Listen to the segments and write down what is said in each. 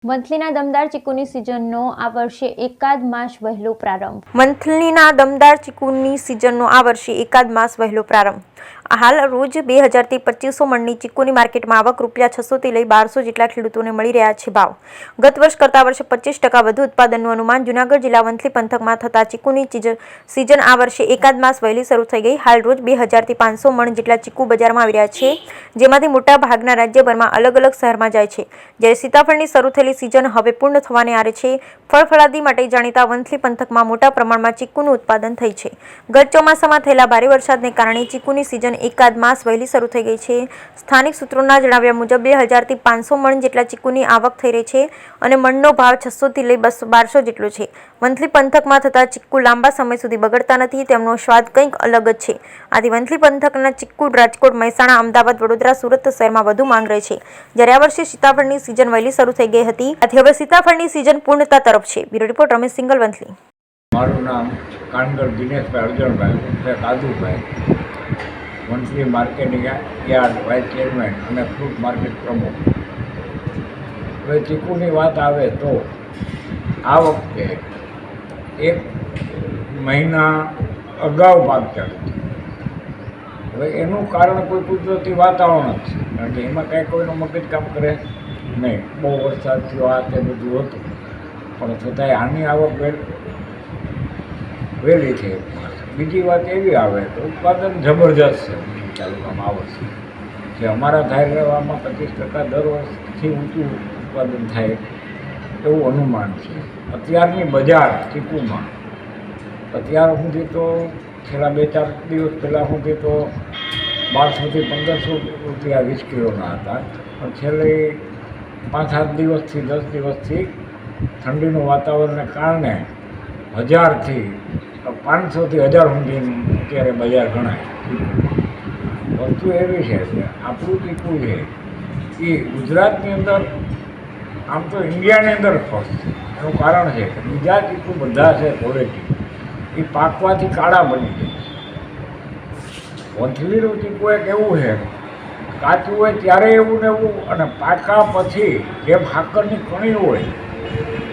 મંથલીના દમદાર ચીકુની સિઝનનો આ વર્ષે એકાદ માસ વહેલો પ્રારંભ. મંથલીના દમદાર ચીકુની સિઝનનો આ વર્ષે એકાદ માસ વહેલો પ્રારંભ. હાલ રોજ 2000 થી 2500 મણની ચીકુની માર્કેટમાં આવક ₹600 થી લઈ 1200 જેટલા ખેડૂતોને મળી રહ્યા છે ભાવ. ગત વર્ષ કરતાં વર્ષે 25% વધુ ઉત્પાદનનું અનુમાન. જૂનાગઢ જિલ્લા વંથલી પંથકમાં થતા ચીકુની સિઝન આ વર્ષે એકાદ માસ વહેલી શરૂ થઈ ગઈ. હાલ રોજ 2000 થી 500 મણ જેટલા ચીકુ બજારમાં આવી રહ્યા છે, જેમાંથી મોટા ભાગના રાજ્યભરમાં અલગ અલગ શહેરમાં જાય છે. જ્યારે સીતાફળની શરૂ થયેલી સિઝન હવે પૂર્ણ થવાને આરે છે. ફળફળાદી માટે જાણીતા વંથલી પંથકમાં મોટા પ્રમાણમાં ચીકુનું ઉત્પાદન થઈ છે. ગત ચોમાસામાં થયેલા ભારે વરસાદને કારણે ચીકુની સિઝન એકાદ માસ વહેલી શરૂ થઈ ગઈ છે. સ્થાનિક સૂત્રોના જણાવ્યા મુજબ 2000 થી 500 મણ જેટલા ચીકુની આવક થઈ રહી છે અને મણનો ભાવ 600 થી લઈ 1200 જેટલો છે. વંથલી પંથકમાં થતા ચીકુ લાંબા સમય સુધી બગડતા નથી. તેમનો સ્વાદ કંઈક અલગ જ છે. આથી વંથલી પંથકના ચીકુ રાજકોટ, મહેસાણા, અમદાવાદ, વડોદરા, સુરત શહેરમાં વધુ માંગ રહે છે. જ્યારે આ વર્ષે સીતાફળની સિઝન વહેલી શરૂ થઈ ગઈ હતી, આથી હવે સીતાફળની સિઝન પૂર્ણતા તરફ છે. Bureau report Ramesh Singal, Vanthali. મારું નામ Kangar Dineshbhai Arjanbhai Kadubhai, Vanthali marketing yard vice chairman અને ફ્રૂટ માર્કેટ પ્રમુખ. હવે ચીકુની વાત આવે તો આ વખતે એક મહિના અગાઉ પાક ચાલુ. હવે એનું કારણ કોઈ કુદરતી વાતાવરણ જ છે, કારણ કે એમાં કાંઈ કોઈનું મગજ કામ કરે નહીં. બહુ વરસાદ થયો, આ તે બધું હતું, પણ છતાંય આની આવક વહેલી છે. બીજી વાત એવી આવે તો ઉત્પાદન જબરજસ્ત છે તાલુકામાં આ વર્ષે. જે અમારા ધાર રહેવામાં 25% દર વર્ષથી ઊંચું ઉત્પાદન થાય એવું અનુમાન છે. અત્યારની બજાર ચીકુમાં અત્યાર સુધી તો છેલ્લા 2-4 દિવસ પહેલાં સુધી તો 1200 થી 1500 રૂપિયા 20 કિલોના હતા, પણ છેલ્લે 5-7 દિવસથી 10 દિવસથી ઠંડીનું વાતાવરણને કારણે 1000 થી 500 થી 1000 સુધીનું અત્યારે બજાર ગણાય. વસ્તુ એવી છે કે આપણું ચીકુ છે એ ગુજરાતની અંદર, આમ તો ઇન્ડિયાની અંદર ફર્સ્ટ છે. એનું કારણ છે કે બીજા ચીકુ બધા છે ક્વોલિટી, એ પાકવાથી કાળા બની જાય. વંથલીનું ચીકુ એક એવું છે, કાચું હોય ત્યારે એવું ને એવું, અને પાકા પછી જે ભાકરની કણી હોય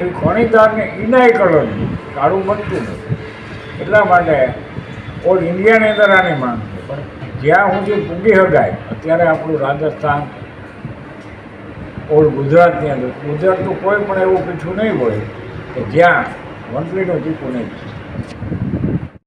એ કણીદારને ઇનાય કલરનું કાળું બનતું નથી. એટલા માટે ઓલ ઇન્ડિયાની અંદર આની માંગ છે, પણ જ્યાં સુધી પૂગી શકાય અત્યારે આપણું રાજસ્થાન, ઓલ ગુજરાતની અંદર, ગુજરાતનું કોઈ પણ એવું પીછું નહીં હોય કે જ્યાં વંથલીનું ચીકુ નહીં.